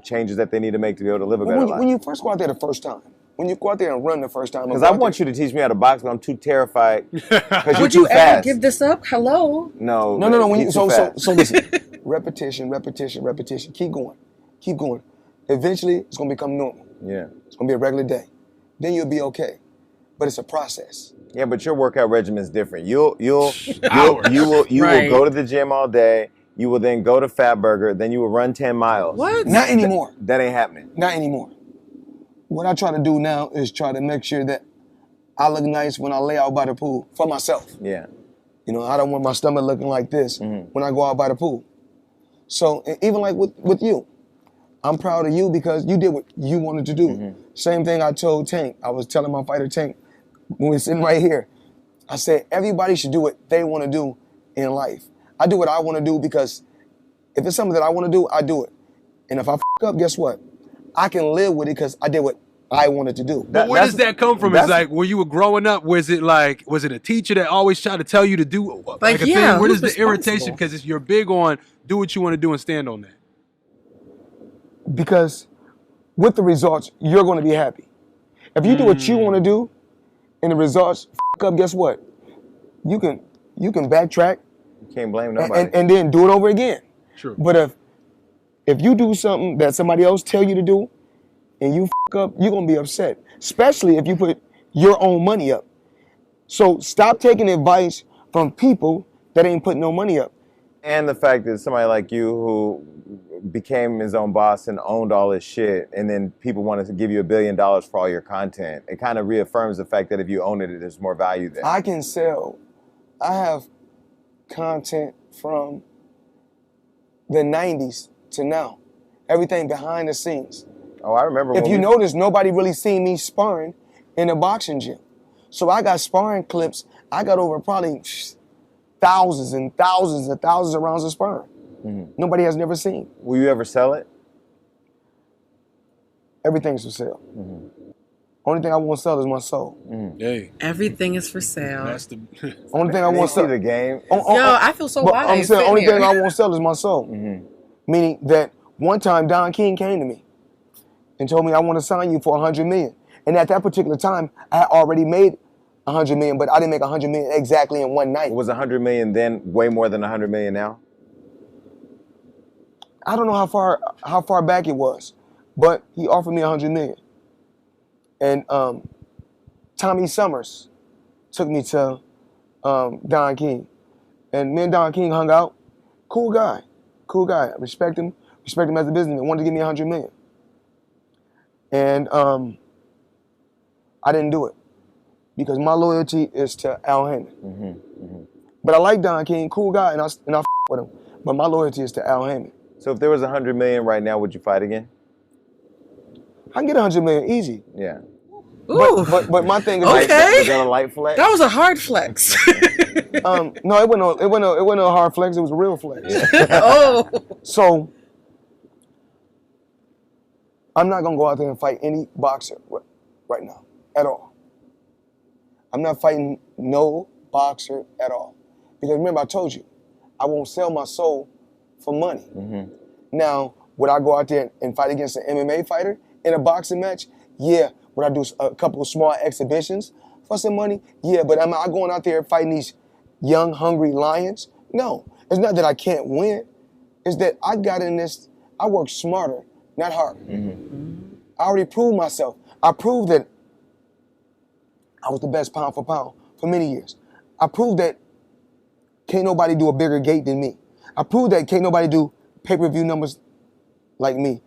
changes that they need to make to be able to live a better life? When you first go out there the first time, when you go out there and run the first time. Because I want you to teach me how to box, but I'm too terrified. Would you ever give this up? Hello? No. When so listen. Repetition. Keep going. Eventually, it's gonna become normal. Yeah. It's gonna be a regular day. Then you'll be okay. But it's a process. Yeah, but your workout regimen is different. You will go to the gym all day. You will then go to Fatburger. Then you will run 10 miles. What? Not anymore. That ain't happening. Not anymore. What I try to do now is try to make sure that I look nice when I lay out by the pool for myself. Yeah. I don't want my stomach looking like this when I go out by the pool. So even like with you, I'm proud of you because you did what you wanted to do. Same thing I told Tank. I was telling my fighter Tank when we were sitting right here. I said, everybody should do what they want to do in life. I do what I want to do because if it's something that I want to do, I do it. And if I f up, guess what? I can live with it because I did what I wanted to do. But where does that come from? It's like, when you were growing up, was it a teacher that always tried to tell you to do like a thing? Where does the irritation? Because you're big on do what you want to do and stand on that. Because with the results, you're going to be happy. If you do what you want to do and the results f up, guess what? You can backtrack. You can't blame nobody. And then do it over again. True. But if you do something that somebody else tell you to do and you f up, you're going to be upset. Especially if you put your own money up. So stop taking advice from people that ain't putting no money up. And the fact that somebody like you who became his own boss and owned all his shit, and then people wanted to give you $1 billion for all your content, it kind of reaffirms the fact that if you own it, there's more value there. I can sell. I have content from the 90s to now. Everything behind the scenes. Oh, I remember. If you notice, nobody really seen me sparring in a boxing gym. So I got sparring clips. I got over probably thousands and thousands and thousands of rounds of sparring. Nobody has never seen. Will you ever sell it? Everything's for sale. Only thing I won't sell is my soul. Hey. Everything is for sale. That's the only thing I won't sell. The game. I feel so wise. I'm saying only thing I won't sell is my soul. Meaning that one time Don King came to me and told me, I want to sign you for $100 million. And at that particular time, I had already made $100 million, but I didn't make $100 million exactly in one night. Was $100 million then way more than $100 million now? I don't know how far back it was, but he offered me $100 million. And Tommy Summers took me to Don King. And me and Don King hung out. Cool guy. I respect him as a businessman. Wanted to give me $100 million. And I didn't do it because my loyalty is to Al Haymon. But I like Don King, cool guy, and I f with him. But my loyalty is to Al Haymon. So if there was $100 million right now, would you fight again? I can get $100 million easy. Yeah. But my thing is, okay. Was that a light flex? That was a hard flex. No, it wasn't a hard flex. It was a real flex. Oh. So I'm not gonna go out there and fight any boxer right now at all. I'm not fighting no boxer at all because remember I told you I won't sell my soul for money. Now, would I go out there and fight against an MMA fighter in a boxing match? Yeah. Would I do a couple of small exhibitions for some money? Yeah, but am I going out there fighting these young, hungry lions? No. It's not that I can't win. It's that I got in this, I work smarter, not harder. I already proved myself. I proved that I was the best pound for pound for many years. I proved that can't nobody do a bigger gate than me. I proved that can't nobody do pay-per-view numbers like me.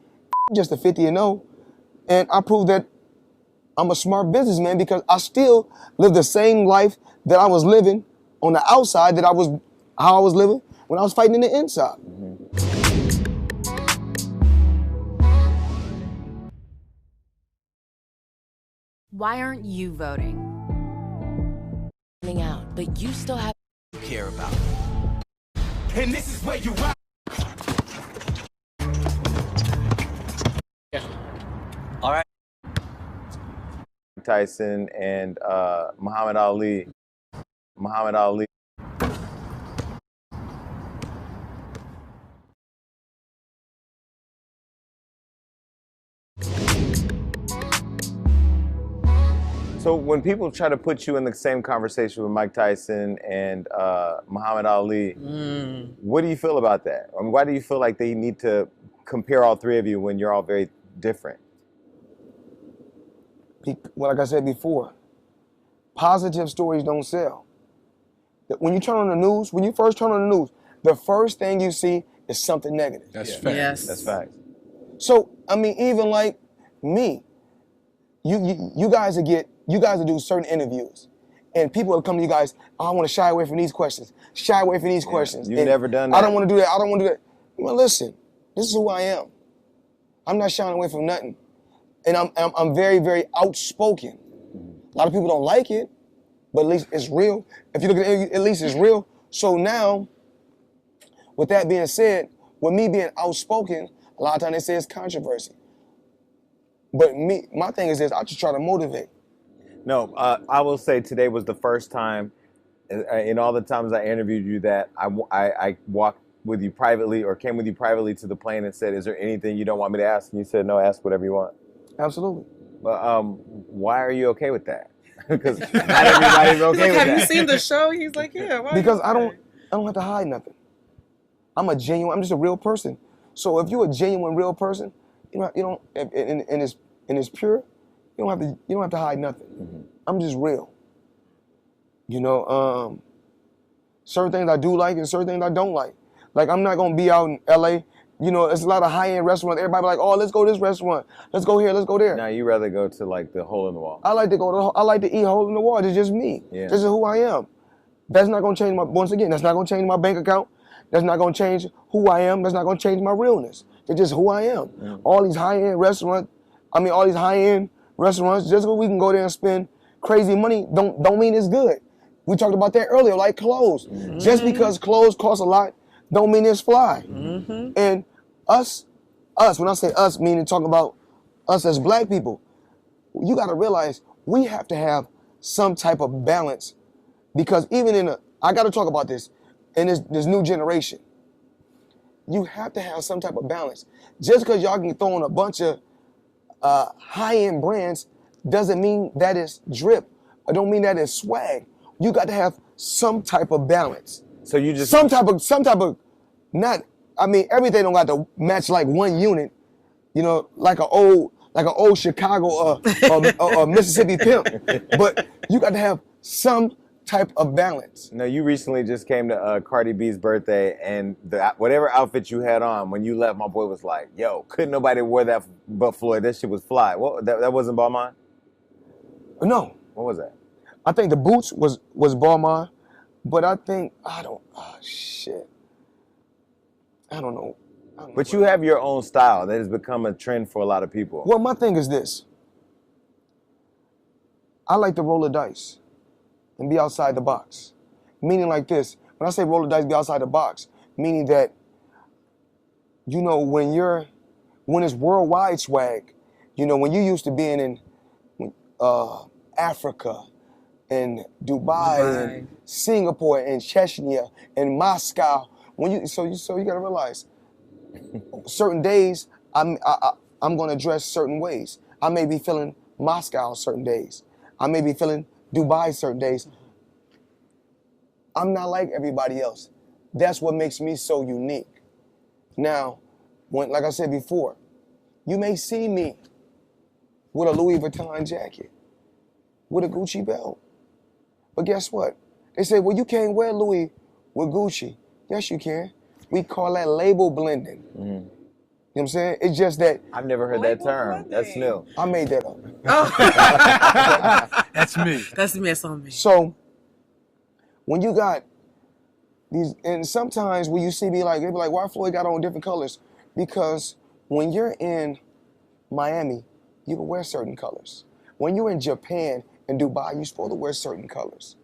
Just a 50-0. And I proved that I'm a smart businessman because I still live the same life that I was living on the outside how I was living when I was fighting in the inside. Why aren't you voting? Out, but you still have to care about. And this is where you ride. All right. Tyson and Muhammad Ali. Muhammad Ali. So when people try to put you in the same conversation with Mike Tyson and Muhammad Ali, what do you feel about that? I mean, why do you feel like they need to compare all three of you when you're all very different? Well, like I said before, positive stories don't sell. When you turn on the news, when you first turn on the news, the first thing you see is something negative. That's fact. Yes. That's fact. So, I mean, even like me, you guys will do certain interviews, and people will come to you guys, oh, I want to shy away from these questions, questions. You've never done that. I don't want to do that. Well, listen, this is who I am. I'm not shying away from nothing. And I'm very, very outspoken. A lot of people don't like it, but at least it's real. If you look at it, at least it's real. So now, with that being said, with me being outspoken, a lot of times they say it's controversy. But my thing is this, I just try to motivate. No, I will say today was the first time in all the times I interviewed you that I walked with you privately or came with you privately to the plane and said, is there anything you don't want me to ask? And you said, no, ask whatever you want. Absolutely. But why are you okay with that? Because not everybody's okay with that. Have you seen the show? He's like, yeah. Why because I don't have to hide nothing. I'm just a real person. So if you're a genuine real person, you don't and it's pure, you don't have to hide nothing. Mm-hmm. I'm just real. Certain things I do like and certain things I don't like. Like I'm not gonna be out in LA. It's a lot of high-end restaurants. Everybody be like, oh, let's go to this restaurant. Let's go here, let's go there. Now you rather go to like the hole in the wall. I like to eat hole in the wall. It's just me. Yeah. This is who I am. That's not gonna change that's not gonna change my bank account. That's not gonna change who I am. That's not gonna change my realness. It's just who I am. Mm. All these high-end restaurants, just so we can go there and spend crazy money, don't mean it's good. We talked about that earlier, like clothes. Mm-hmm. Just because clothes cost a lot, don't mean it's fly. Mm-hmm. And us, when I say us, meaning talking about us as black people, you gotta realize we have to have some type of balance because even I gotta talk about this, in this new generation, you have to have some type of balance. Just because y'all can throw in a bunch of high-end brands doesn't mean that is drip. Or don't mean that is swag. You got to have some type of balance. So you just some type of not. I mean, everything don't got to match like one unit. Like an old Chicago or Mississippi pimp. But you got to have some type of balance. No, you recently just came to Cardi B's birthday, and whatever outfit you had on, when you left, my boy was like, yo, couldn't nobody wear that but Floyd. That shit was fly. What, that wasn't Balmain? No. What was that? I think the boots was Balmain, but I think, I don't know. But you have your own style that has become a trend for a lot of people. Well, my thing is this. I like to roll the dice and be outside the box. Meaning like this, when I say roll the dice, be outside the box, meaning that, when it's worldwide swag, when you used to being in Africa and Dubai and Singapore and Chechnya and Moscow, so you gotta realize, certain days I'm gonna dress certain ways. I may be feeling Moscow certain days. I may be feeling Dubai certain days. I'm not like everybody else. That's what makes me so unique. Now, like I said before, you may see me with a Louis Vuitton jacket, with a Gucci belt. But guess what? They say, well, you can't wear Louis with Gucci. Yes, you can. We call that label blending. Mm. what I'm saying? It's just that I've never heard that term. That's new. I made that up. That's me. That's me. That's on me. So when you got these, and sometimes when you see me like, they be like, why Floyd got on different colors? Because when you're in Miami, you can wear certain colors. When you're in Japan and Dubai, you're supposed to wear certain colors.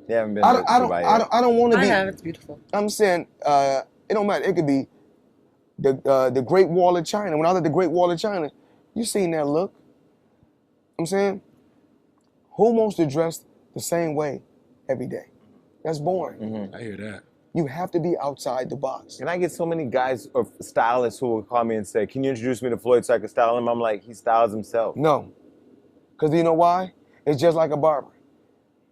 You haven't been to Dubai yet. I don't want to be. I have. It's beautiful. I'm saying it don't matter. It could be the Great Wall of China. When I was at the Great Wall of China, you seen that look. I'm saying, who wants to dress the same way every day? That's boring. Mm-hmm. I hear that. You have to be outside the box. And I get so many guys or stylists who will call me and say, can you introduce me to Floyd so I can style him? I'm like, he styles himself. No. Because you know why? It's just like a barber.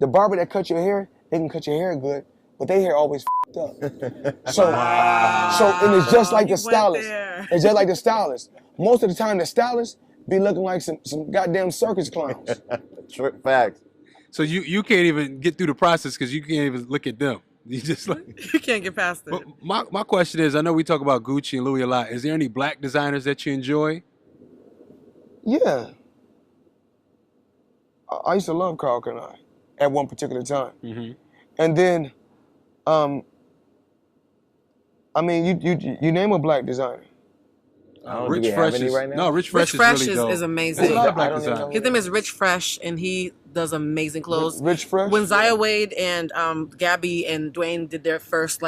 The barber that cuts your hair, they can cut your hair good, but their hair always f***ed up. So and it's just like the stylist. It's just like the stylist. Most of the time, the stylist be looking like some goddamn circus clowns. Facts. So you can't even get through the process because you can't even look at them. You just like you can't get past it. My question is, I know we talk about Gucci and Louis a lot. Is there any black designers that you enjoy? Yeah. I used to love Karl Kani at one particular time. Mm-hmm. And then, I mean, you name a black designer. Rich Fresh is right now? No, Rich Fresh Fresh is really dope. is amazing. There's a lot of black designers. His name is Rich Fresh, and he does amazing clothes. Rich Fresh? When Zaya Wade and Gabby and Dwayne did their first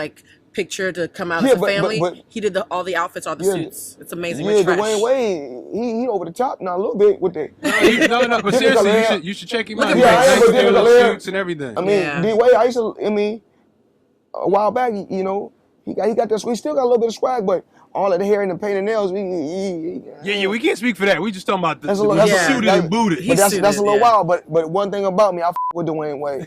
picture to come out as a family, but he did all the outfits, all the suits. It's amazing. Yeah, Rich Fresh. Dwayne Wade, he over the top now a little bit with the. No, but seriously, you should check him out. Yeah, He makes those suits and everything. I mean, D-Wade, a while back, he got this. We still got a little bit of swag, but all of the hair and the painted nails. Yeah, we can't speak for that. We just talking about the suited and booted. But that's a little wild. But one thing about me, I f with Dwayne Wade.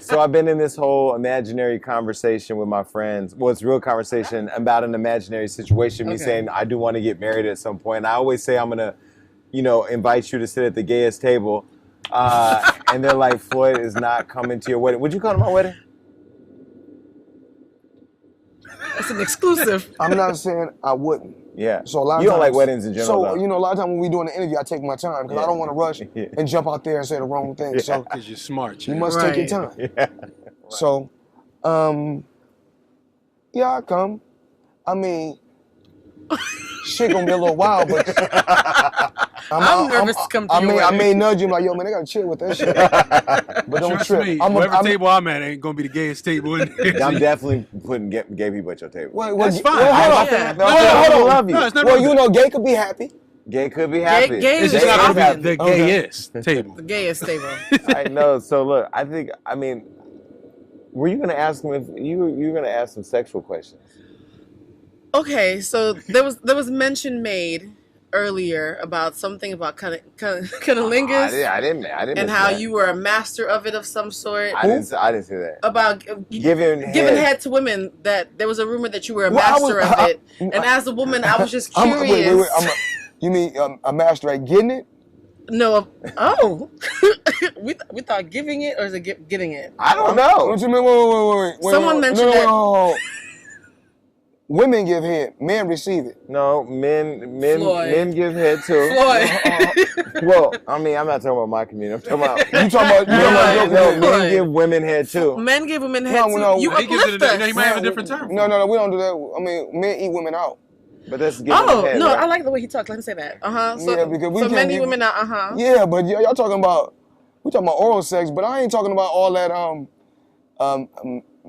So I've been in this whole imaginary conversation with my friends. Well, it's real conversation about an imaginary situation. Me saying I do want to get married at some point. And I always say I'm gonna, invite you to sit at the gayest table. And they're like, Floyd is not coming to your wedding. Would you come to my wedding? That's an exclusive. I'm not saying I wouldn't. Yeah. So a lot of you don't times, like weddings in general. So a lot of times when we doing an interview, I take my time because I don't want to rush and jump out there and say the wrong thing. So because you're smart, you must take your time. Yeah. So, I come. I mean, shit gonna be a little wild, but I'm nervous to come to your wedding. I may nudge him like, yo, man, they gotta chill with that shit. But don't Trust trip. me, whatever table I'm at ain't gonna be the gayest table in there. I'm definitely putting gay people at your table. That's fine. I love you. Well, gay could be happy. Gay could be happy. Gay it's just not gonna be the gayest table. The gayest table. I know. So look, were you gonna ask him if you were gonna ask some sexual questions? Okay, so there was mention made earlier about something about cunnilingus. I didn't. And how you were a master of it of some sort. I didn't say that. About giving head to women. That there was a rumor that you were a master of it. And as a woman, I was just curious. You mean a master at getting it? No. we thought giving it or is it getting it? I don't know. What you mean? Wait. Someone mentioned that. No. Women give head, men receive it. No, men give head too. Floyd. Well, I'm not talking about my community. I'm talking about men give women head too. Men give women head too. No, You uplift us. He might have a different term. No, we don't do that. I mean, men eat women out. But that's giving head, no, right? I like the way he talks. Let me say that. So, yeah, because we men eat women out. Yeah, but y'all talking about we talking about oral sex, but I ain't talking about all that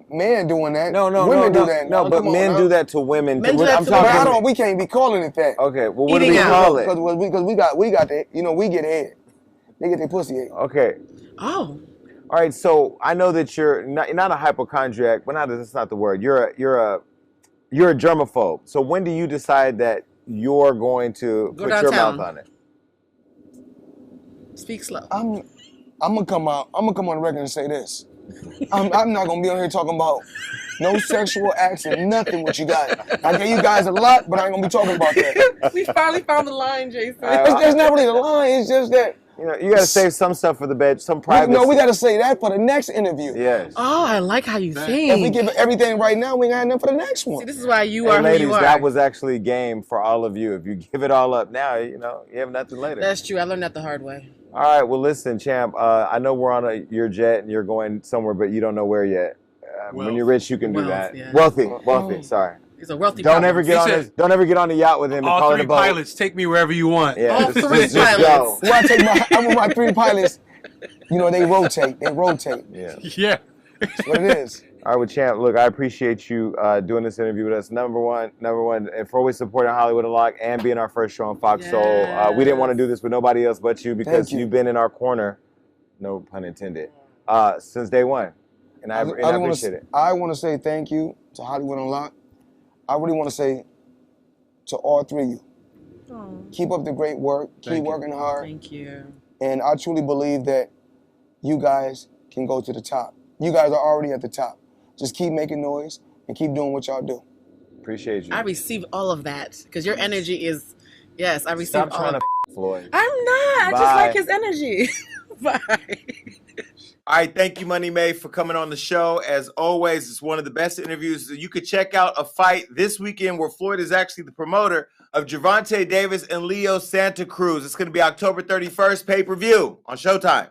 men doing that. Women do that. No, but men do that to women. Men do that to women. We can't be calling it that. Okay, well, what do we call it? Because we got the, we get head. They get their pussy ate. Okay. Oh. All right, so I know that you're not a hypochondriac, but that's not the word. You're a germaphobe. So when do you decide that you're going to put your mouth on it? Speak slow. I'm gonna come on record and say this. I'm not gonna be on here talking about no sexual acts and nothing what you got. I gave you guys a lot, but I ain't gonna be talking about that. We finally found the line, Jason. It's not really the line. It's just that You know, you got to save some stuff for the bed, some privacy. No, we got to say that for the next interview. Yes. Oh, I like how you think. If we give everything right now, we ain't got nothing for the next one. See, this is why you Hey, are ladies, who you are. that was actually game for all of you. If you give it all up now, you know, you have nothing later. That's true. I learned that the hard way. All right, well, listen, champ, I know we're on your jet and you're going somewhere, but you don't know where yet. When you're rich, you can do that. Yeah. Wealthy, sorry. He's a wealthy Don't ever get on the yacht with him and call All it three a boat. pilots, take me wherever you want. Yeah, all three just pilots. go. Well, I'm with my 3 pilots. You know, they rotate. Yeah. Yeah. That's what it is. All right, well, champ, look, I appreciate you doing this interview with us. Number one, and for always supporting Hollywood Unlocked and being our first show on FoxSoul. We didn't want to do this with nobody else but you because you've been in our corner, no pun intended, since day one. And I appreciate it. I want to say thank you to Hollywood Unlocked. I really want to say to all 3 of you, keep up the great work. Keep working hard. Thank you. And I truly believe that you guys can go to the top. You guys are already at the top. Just keep making noise and keep doing what y'all do. Appreciate you. I received all of that because your energy is, yes, I received Stop all trying of to it. Floyd. I'm not. I just like his energy. Bye. All right, thank you, Money May, for coming on the show. As always, it's one of the best interviews. You could check out a fight this weekend where Floyd is actually the promoter of Gervonta Davis and Leo Santa Cruz. It's going to be October 31st, pay-per-view on Showtime.